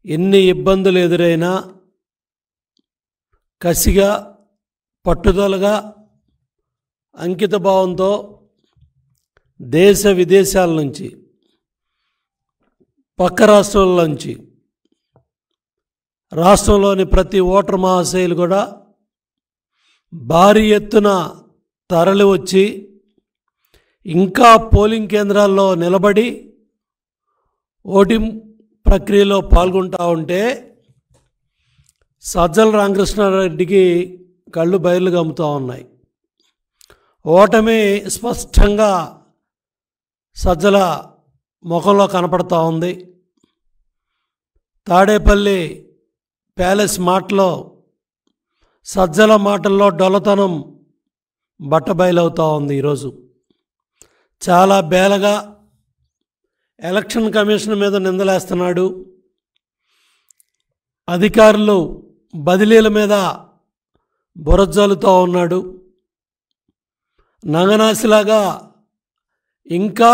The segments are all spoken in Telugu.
ఎన్ని ఇబ్బందులు ఎదురైనా కసిగా పట్టుదలగా అంకితభావంతో దేశ విదేశాల నుంచి పక్క రాష్ట్రాల నుంచి రాష్ట్రంలోని ప్రతి ఓటర్ మహాశయులు కూడా భారీ ఎత్తున తరలి వచ్చి ఇంకా పోలింగ్ కేంద్రాల్లో నిలబడి ఓటింగ్ ప్రక్రియలో పాల్గొంటూ ఉంటే సజ్జల రామకృష్ణారెడ్డికి కళ్ళు బయలు గమ్ముతూ ఉన్నాయి. ఓటమి స్పష్టంగా సజ్జల ముఖంలో కనపడతా ఉంది. తాడేపల్లి ప్యాలెస్ మాటలో సజ్జల మాటల్లో డొల్లతనం బట్టబయలవుతూ ఉంది. ఈరోజు చాలా బేలగా ఎలక్షన్ కమిషన్ మీద నిందలేస్తున్నాడు. అధికారులు బదిలీల మీద బురజల్లుతూ ఉన్నాడు. నంగనాసిలాగా ఇంకా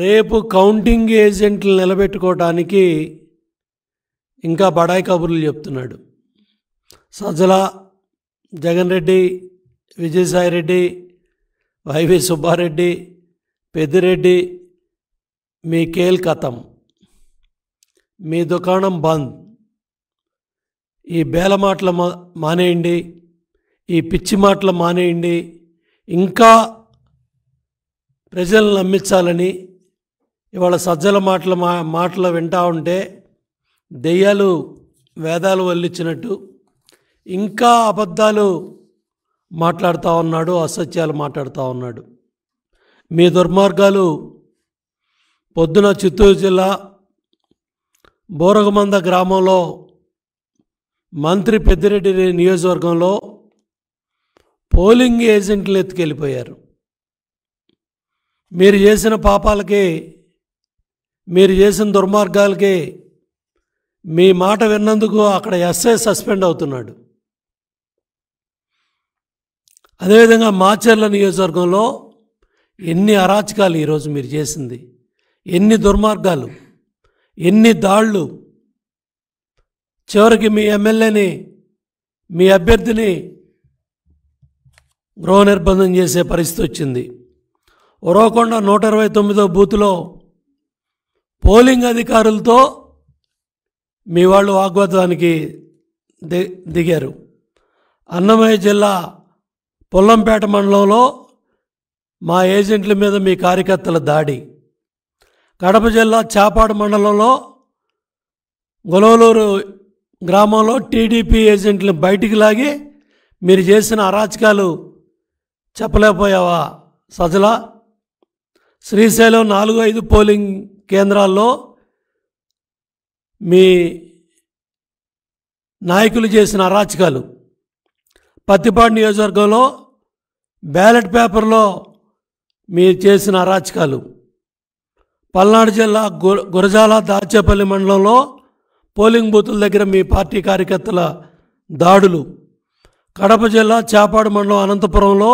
రేపు కౌంటింగ్ ఏజెంట్లు నిలబెట్టుకోవడానికి ఇంకా బడాయి కబుర్లు చెప్తున్నాడు. సజ్జల, జగన్ రెడ్డి, విజయసాయిరెడ్డి, వైవి సుబ్బారెడ్డి, పెద్దిరెడ్డి, మీ కేల్ కథం, మీ దుకాణం బంద్. ఈ బేల మాటలు మానేయండి, ఈ పిచ్చి మాటలు మానేయండి. ఇంకా ప్రజలను నమ్మించాలని ఇవాళ సజ్జల మాటలు వింటూ ఉంటే దెయ్యాలు వేదాలు వల్లించినట్టు ఇంకా అబద్ధాలు మాట్లాడుతూ ఉన్నాడు, అసత్యాలు మాట్లాడుతూ ఉన్నాడు. మీ దుర్మార్గాలు పొద్దున చిత్తూరు జిల్లా బోరగమంద గ్రామంలో మంత్రి పెద్దిరెడ్డి నియోజకవర్గంలో పోలింగ్ ఏజెంట్లు ఎత్తుకెళ్ళిపోయారు. మీరు చేసిన పాపాలకి, మీరు చేసిన దుర్మార్గాలకి మీ మాట విన్నందుకు అక్కడ ఎస్ఐ సస్పెండ్ అవుతున్నాడు. అదేవిధంగా మాచర్ల నియోజకవర్గంలో ఎన్ని అరాచకాలు ఈరోజు మీరు చేసింది, ఎన్ని దుర్మార్గాలు, ఎన్ని దాళ్ళు. చివరికి మీ ఎమ్మెల్యేని, మీ అభ్యర్థిని గృహ నిర్బంధం చేసే పరిస్థితి వచ్చింది. ఉరవకొండ 129వ బూత్లో పోలింగ్ అధికారులతో మీ వాళ్ళు వాగ్వాదానికి దిగారు. అన్నమయ్య జిల్లా పొల్లంపేట మండలంలో మా ఏజెంట్ల మీద మీ కార్యకర్తల దాడి. కడప జిల్లా చాపాడు మండలంలో గొలవలూరు గ్రామంలో టీడీపీ ఏజెంట్లను బయటికి లాగి మీరు చేసిన అరాచకాలు చెప్పలేకపోయావా సజ్జల? శ్రీశైలం 4-5 పోలింగ్ కేంద్రాల్లో మీ నాయకులు చేసిన అరాచకాలు. పత్తిపాడు నియోజకవర్గంలో బ్యాలెట్ పేపర్లో మీరు చేసిన అరాచకాలు. పల్నాడు జిల్లా గురజాల దాచేపల్లి మండలంలో పోలింగ్ బూతుల దగ్గర మీ పార్టీ కార్యకర్తల దాడులు. కడప జిల్లా చాపాడు మండలం అనంతపురంలో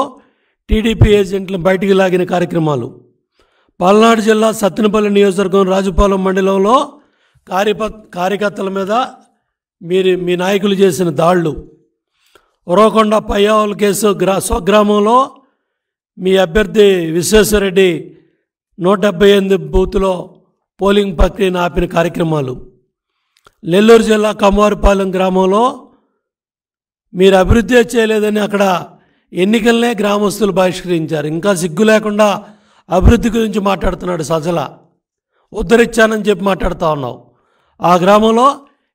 టీడీపీ ఏజెంట్లను బయటికి లాగిన కార్యక్రమాలు. పల్నాడు జిల్లా సత్తెనపల్లి నియోజకవర్గం రాజుపాలెం మండలంలో కార్యకర్తల మీద మీ నాయకులు చేసిన దాడులు. ఉరవకొండ పయ్యావుల కేసు స్వగ్రామంలో మీ అభ్యర్థి విశ్వేశ్వరరెడ్డి 178 బూత్లో పోలింగ్ ప్రక్రియను ఆపిన కార్యక్రమాలు. నెల్లూరు జిల్లా కమ్మవారిపాలెం గ్రామంలో మీరు అభివృద్ధి చేయలేదని అక్కడ ఎన్నికలనే గ్రామస్తులు బహిష్కరించారు. ఇంకా సిగ్గు లేకుండా అభివృద్ధి గురించి మాట్లాడుతున్నాడు సజ్జల. ఉద్ధరించానని చెప్పి మాట్లాడుతూ ఉన్నావు. ఆ గ్రామంలో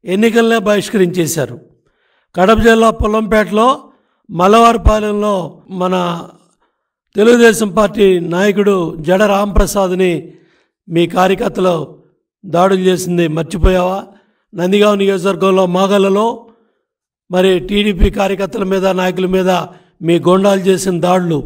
ఎన్నికలనే బహిష్కరించేశారు. కడప జిల్లా పొల్లంపేటలో మలవారిపాలెంలో మన తెలుగుదేశం పార్టీ నాయకుడు జడ రాంప్రసాద్ని మీ కార్యకర్తలు దాడులు చేసింది మర్చిపోయావా? నందిగాం నియోజకవర్గంలో మాగలలో మరి టీడీపీ కార్యకర్తల మీద, నాయకుల మీద మీ గొండాలు చేసిన దాడులు.